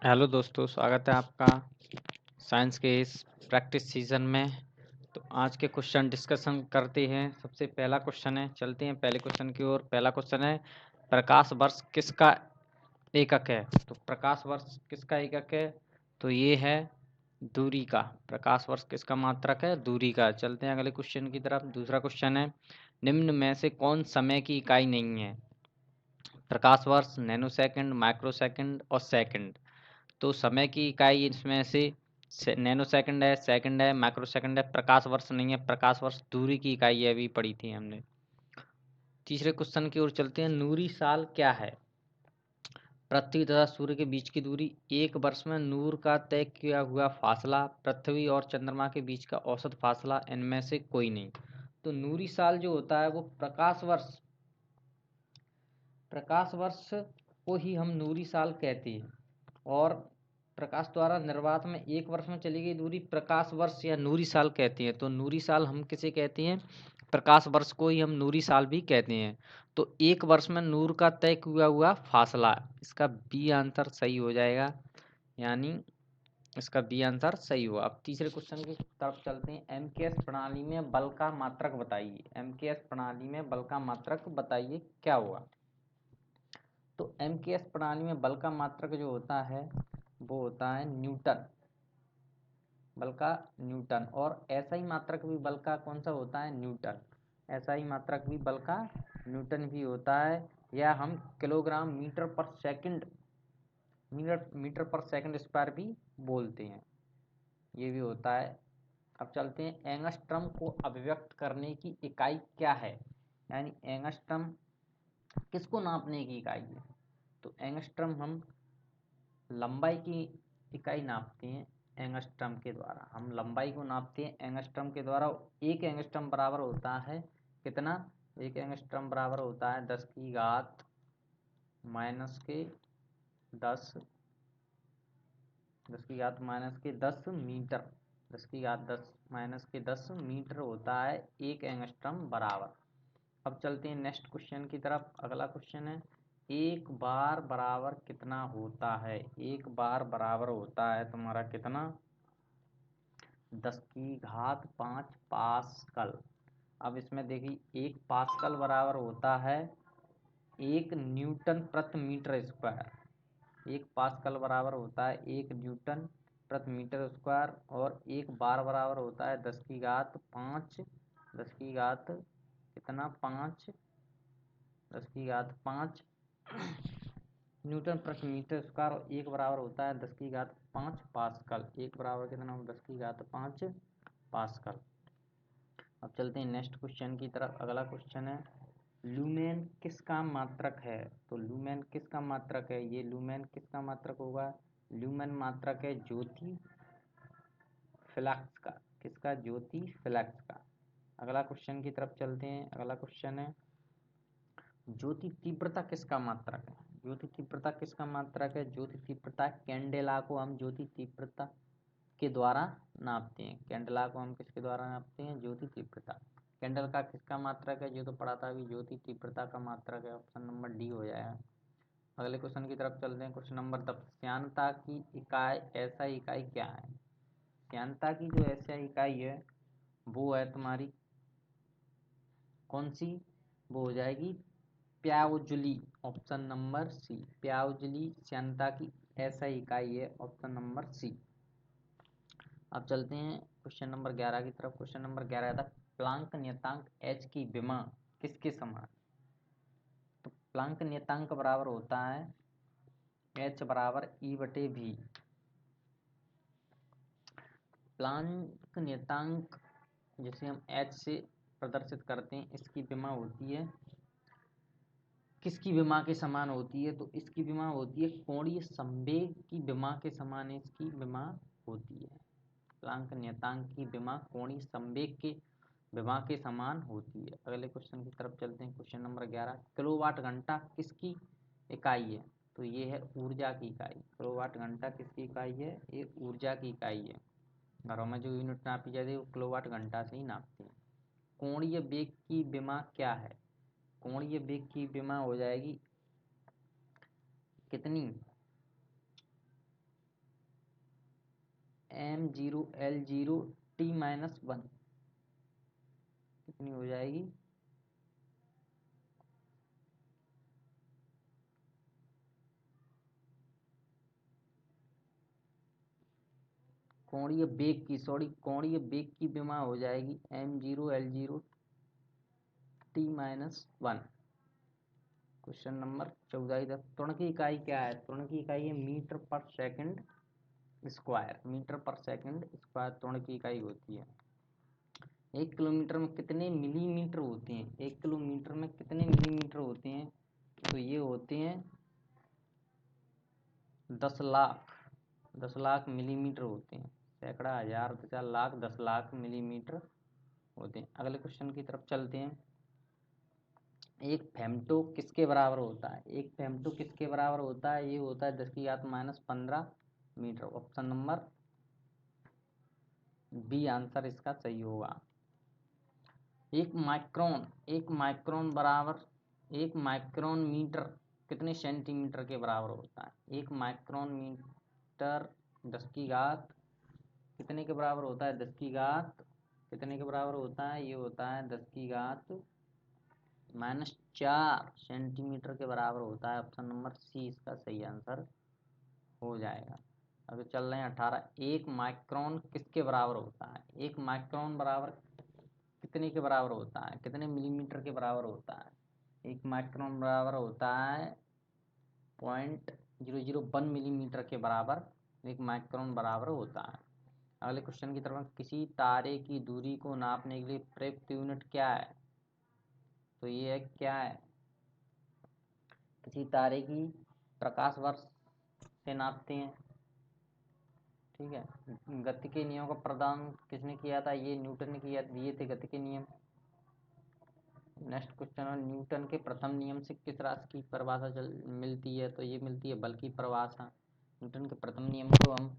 Hello दोस्तों, स्वागत है आपका साइंस के इस प्रैक्टिस सीजन में। तो आज के क्वेश्चन डिस्कशन करते हैं। सबसे पहला क्वेश्चन है, चलते हैं पहले क्वेश्चन की ओर। पहला क्वेश्चन है, प्रकाश वर्ष किसका एकक है? तो प्रकाश वर्ष किसका एकक है? तो ये है दूरी का। प्रकाश वर्ष किसका मात्रक है? दूरी का। चलते हैं अगले क्वेश्चन की तरफ। दूसरा क्वेश्चन है, निम्न में से कौन समय की इकाई नहीं है? प्रकाश वर्ष, नैनो सेकंड, माइक्रो सेकंड और सेकंड। तो समय की इकाई इसमें से नैनो सेकंड है, माइक्रो सेकंड है, प्रकाश वर्ष नहीं है। प्रकाश वर्ष दूरी की इकाई है, अभी पढ़ी थी हमने। तीसरे क्वेश्चन की ओर चलते हैं। नूरी साल क्या है? पृथ्वी तथा सूर्य के बीच की दूरी, एक वर्ष में नूर का तय किया हुआ फासला, पृथ्वी और चंद्रमा के बीच का औसत फासला, इनमें से कोई नहीं। तो नूरी साल जो होता है वो प्रकाश वर्ष को ही हम नूरी साल कहते हैं। और प्रकाश द्वारा निर्वात में एक वर्ष में चली गई दूरी प्रकाश वर्ष या नूरी साल कहते हैं। तो नूरी साल हम किसे कहते हैं? प्रकाश वर्ष को ही हम नूरी साल भी कहते हैं। तो एक वर्ष में नूर का तय किया हुआ फासला, इसका बी आंसर सही हो जाएगा, यानी इसका बी आंसर सही हुआ। अब तीसरे क्वेश्चन की तरफ चलते हैं। एमकेएस प्रणाली में बल का मात्रक बताइए। एमकेएस प्रणाली में बल का मात्रक बताइए, क्या हुआ? तो एमकेएस प्रणाली में बल का मात्रक जो होता है वो होता है न्यूटन। बल का न्यूटन। और ऐसा ही मात्रक भी बल का कौन सा होता है? न्यूटन। ऐसा ही मात्रक भी बल का न्यूटन भी होता है, या हम किलोग्राम मीटर पर सेकंड स्क्वायर भी बोलते हैं, ये भी होता है। अब चलते हैं, एंगस्ट्रम को अभिव्यक्त करने की इकाई क्या है? यानी एंगस्ट्रम किसको नापने की इकाई है? तो एंगस्ट्रम हम लंबाई की इकाई नापते हैं एंगस्ट्रम के द्वारा। हम लंबाई को नापते हैं एंगस्ट्रम के द्वारा। एक एंगस्ट्रम बराबर होता है कितना? एक एंगस्ट्रम बराबर होता है 10 की घात माइनस के 10 10 की घात माइनस के 10 मीटर। 10 की घात 10 माइनस के 10 मीटर होता है एक एंगस्ट्रम बराबर। अब चलते हैं नेक्स्ट क्वेश्चन की तरफ। अगला क्वेश्चन है, एक बार बराबर कितना होता है? एक बार बराबर होता है तुम्हारा कितना? 10 की घात 5 पास्कल। अब इसमें देखिए, एक पास्कल बराबर होता है 1 न्यूटन प्रति मीटर स्क्वायर। एक पास्कल बराबर होता है 1 न्यूटन प्रति मीटर स्क्वायर। और एक बार बराबर होता है 10 की घात 5, 10 की घात कितना? 5, 10 की घात 5 न्यूटन प्रति मीटर स्क्वायर। और एक बराबर होता है 10 की घात 5 पास्कल। एक बराबर कितना? 10 की घात 5 पास्कल। अब चलते हैं नेक्स्ट क्वेश्चन की तरफ। अगला क्वेश्चन है, लूमेन किसका मात्रक है? तो लूमेन किसका मात्रक है? ये लूमेन किसका मात्रक होगा? लूमेन मात्रक है ज्योति फ्लक्स का। किसका? ज्योति फ्लक्स का। अगला क्वेश्चन की तरफ चलते हैं। अगला क्वेश्चन है, ज्योति तीव्रता किसका मात्रक है? ज्योति तीव्रता किसका मात्रक है? ज्योति तीव्रता कैंडेला को हम ज्योति तीव्रता के द्वारा नापते हैं। कैंडेला को हम किसके द्वारा नापते हैं? ज्योति तीव्रता। कैंडल का किसका मात्रक है? जो तो पढ़ा था अभी, ज्योति तीव्रता का मात्रक है। ऑप्शन नंबर डी हो जाएगा। अगले क्वेश्चन की तरफ चलते हैं। क्वेश्चन नंबर 10, श्यानता की इकाई ऐसा इकाई क्या है? श्यानता की जो ऐसा इकाई है वो है तुम्हारी कौन सी? वो हो जाएगी प्याउजली। ऑप्शन नंबर सी, प्याउजली श्यानता की ऐसा इकाई है। Option number C. अब चलते हैं क्वेश्चन नंबर 11 की तरफ। क्वेश्चन नंबर 11 था, प्लांक नियतांक एच की विमा किसके समान? तो प्लांक नियतांक बराबर होता है एच बराबर ई बटे भी। प्लांक नियतांक जिसे हम एच से प्रदर्शित करते हैं, इसकी विमा होती है किसकी विमा के समान होती है? तो इसकी विमा होती है कोणीय संवेग की विमा के समान इसकी विमा होती है। प्लांक नियतांक की विमा कोणीय संवेग के विमा के समान होती है। अगले क्वेश्चन की तरफ चलते हैं। क्वेश्चन नंबर 11, किलोवाट घंटा किसकी इकाई है? तो ये है ऊर्जा की इकाई। किलोवाट घंटा किसकी इकाई है? ये ऊर्जा की इकाई है। घरों में जो यूनिट नापी जाती है वो किलोवाट घंटा से ही नापते हैं। कोणीय वेग की विमा क्या है? कोणीय वेग की विमा हो जाएगी कितनी? M0L0 T-1 कितनी हो जाएगी? कोणीय बेग की विमा हो जाएगी M0L0 T-1। क्वेश्चन नंबर 14 इधर त्वरण की इकाई क्या है? त्वरण की इकाई है मीटर पर सेकंड स्क्वायर। मीटर पर सेकंड स्क्वायर त्वरण की इकाई होती है। 1 किलोमीटर में कितने मिलीमीटर होते हैं? 1 किलोमीटर में कितने मिलीमीटर होते हैं? तो ये होते हैं 10 लाख मिलीमीटर होते हैं। सैकड़ा, हजार, 50 लाख, 10 लाख मिलीमीटर होते हैं। अगले क्वेश्चन की तरफ चलते हैं। एक फेम्टो किसके बराबर होता है? एक फेम्टो किसके बराबर होता है? ये होता है 10⁻15 metre. Option number B answer इसका सही होगा। एक माइक्रोन मीटर कितने सेंटीमीटर के बराबर होता है? एक माइक्रोन मीटर 10 की घात कितने के बराबर होता है? 10 की घात कितने के बराबर होता है? ये होता है 10 की घात -4 सेंटीमीटर के बराबर होता है। ऑप्शन नंबर सी इसका सही आंसर हो जाएगा। अभी चल रहे हैं 18। एक माइक्रोन किसके बराबर होता है? एक माइक्रोन बराबर कितने के बराबर होता है? कितने मिलीमीटर के बराबर होता है? एक माइक्रोन बराबर होता है 0.001 मिलीमीटर के बराबर एक माइक्रोन बराबर होता है। अगले क्वेश्चन की तरफ, किसी तारे की दूरी को नापने के लिए प्रयुक्त यूनिट क्या है? तो ये है क्या है? किसी तारे की प्रकाश वर्ष से नापते हैं। ठीक है। गति के नियम का प्रदान किसने किया था? ये न्यूटन ने दिए थे गति के नियम। नेक्स्ट क्वेश्चन है, न्यूटन के प्रथम नियम से किस राशि की परिभाषा मिलती है? तो ये मिलती है बल की परिभाषा। न्यूटन के प्रथम नियम को हम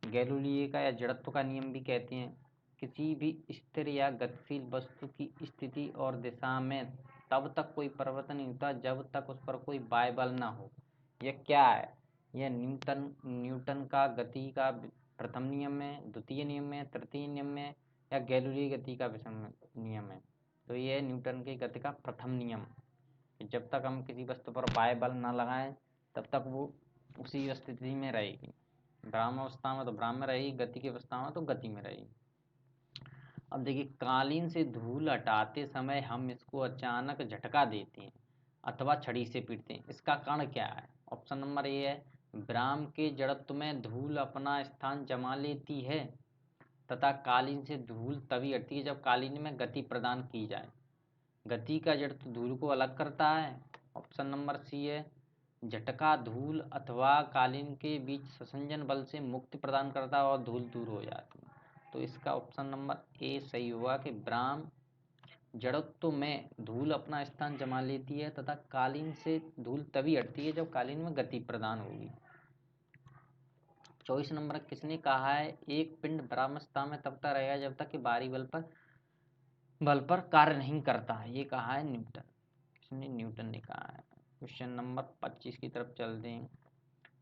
गैलीलियो का या जड़त्व का नियम भी कहते हैं। किसी भी स्थिर या गतिशील वस्तु की स्थिति और दिशा में तब तक कोई परिवर्तन नहीं होता जब तक उस पर कोई बाह्य बल न हो। यह क्या है? यह न्यूटन का गति का प्रथम नियम है, द्वितीय नियम है, तृतीय नियम है या गैलीलियो गति का विषम नियम है? तो ये न्यूटन की गति का प्रथम नियम। जब तक हम किसी वस्तु पर बाह्य बल न लगाएं तब तक वो उसी स्थिति में रहेगी। भ्राम्य अवस्था में तो भ्राम्य में रहेगी, गति की अवस्था में तो गति में रहेगी। अब देखिए, कालीन से धूल हटाते समय हम इसको अचानक झटका देते हैं अथवा छड़ी से पीटते हैं। इसका कारण क्या है? ऑप्शन नंबर ए है विराम के जड़त्व में धूल अपना स्थान जमा लेती है तथा कालीन से धूल तभी हटती है जब कालीन में गति प्रदान की जाए। गति का जड़त्व धूल को अलग करता है। ऑप्शन नंबर सी है झटका धूल अथवा कालीन के बीच संसंजन बल से मुक्ति प्रदान करता है और धूल दूर हो जाती है। तो इसका ऑप्शन नंबर ए सही हुआ कि विराम जड़त्व में धूल अपना स्थान जमा लेती है तथा कालीन से धूल तभी हटती है जब कालीन में गति प्रदान होगी। 24 नंबर, किसने कहा है एक पिंड विरामावस्था में तब तक रहेगा जब तक कि बाहरी बल पर कार्य नहीं करता है? ये कहा है न्यूटन। किसने? न्यूटन ने कहा है। क्वेश्चन नंबर 25 की तरफ चलते हैं।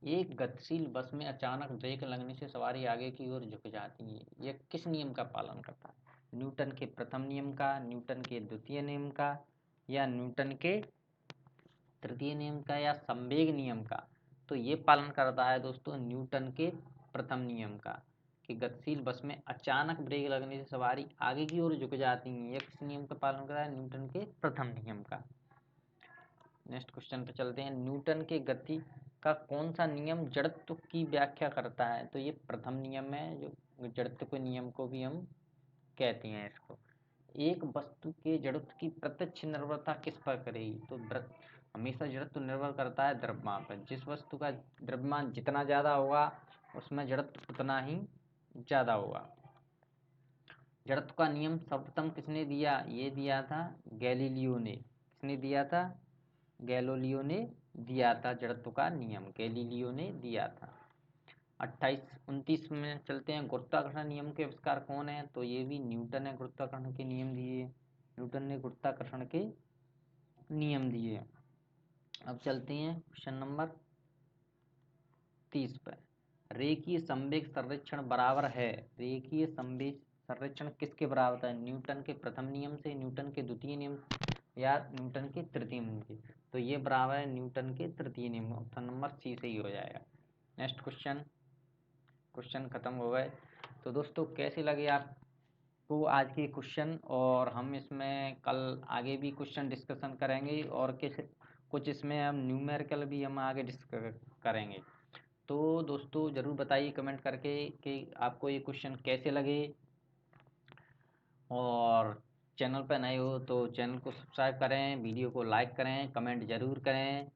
एक गतिशील बस में अचानक ब्रेक लगने से सवारी आगे की ओर झुक जाती है। यह किस नियम का पालन करता है? न्यूटन के प्रथम नियम का, न्यूटन के द्वितीय नियम का या न्यूटन के तृतीय नियम का या संवेग नियम का? तो ये पालन करता है दोस्तों न्यूटन के प्रथम नियम का कि गतिशील बस में अचानक ब्रेक लगने से सवारी आगे की ओर झुक जाती है। यह किस नियम का पालन करता है? न्यूटन के प्रथम नियम का। नेक्स्ट क्वेश्चन पे चलते हैं। न्यूटन के गति का कौन सा नियम जड़त्व की व्याख्या करता है? तो ये प्रथम नियम है, जो जड़त्व के नियम को भी हम कहते हैं इसको। एक वस्तु के जड़त्व की प्रत्यक्ष निर्भरता किस पर करेगी? तो हमेशा जड़त्व निर्भर करता है द्रव्यमान पर। जिस वस्तु का द्रव्यमान जितना ज़्यादा होगा उसमें जड़त्व उतना ही ज़्यादा होगा। जड़त्व का नियम सर्वप्रथम किसने दिया? ये दिया था गैलीलियो ने। किसने दिया था? गैलीलियो ने दिया था जड़त्व का नियम, गैलीलियो ने दिया था। 29 में चलते हैं। गुरुत्वाकर्षण नियम के आविष्कार कौन है? तो ये भी न्यूटन ने गुरुत्वाकर्षण के नियम दिए। न्यूटन ने गुरुत्वाकर्षण के नियम दिए। अब चलते हैं क्वेश्चन नंबर 30 पर। रेखीय संवेग संरक्षण बराबर है, रेखीय संवेग संरक्षण किसके बराबर होता है? न्यूटन के प्रथम नियम से, न्यूटन के द्वितीय नियम या न्यूटन के तृतीय नियम से। तो ये बराबर है न्यूटन के तृतीय नियम। ऑप्शन नंबर सी से ही हो जाएगा। नेक्स्ट क्वेश्चन खत्म हो गए। तो दोस्तों कैसे लगे आपको आज के क्वेश्चन, और हम इसमें कल आगे भी क्वेश्चन डिस्कशन करेंगे, और कुछ इसमें हम न्यूमेरिकल भी हम आगे डिस्कस करेंगे। तो दोस्तों ज़रूर बताइए कमेंट करके कि आपको ये क्वेश्चन कैसे लगे, और चैनल पर नए हो तो चैनल को सब्सक्राइब करें, वीडियो को लाइक करें, कमेंट ज़रूर करें।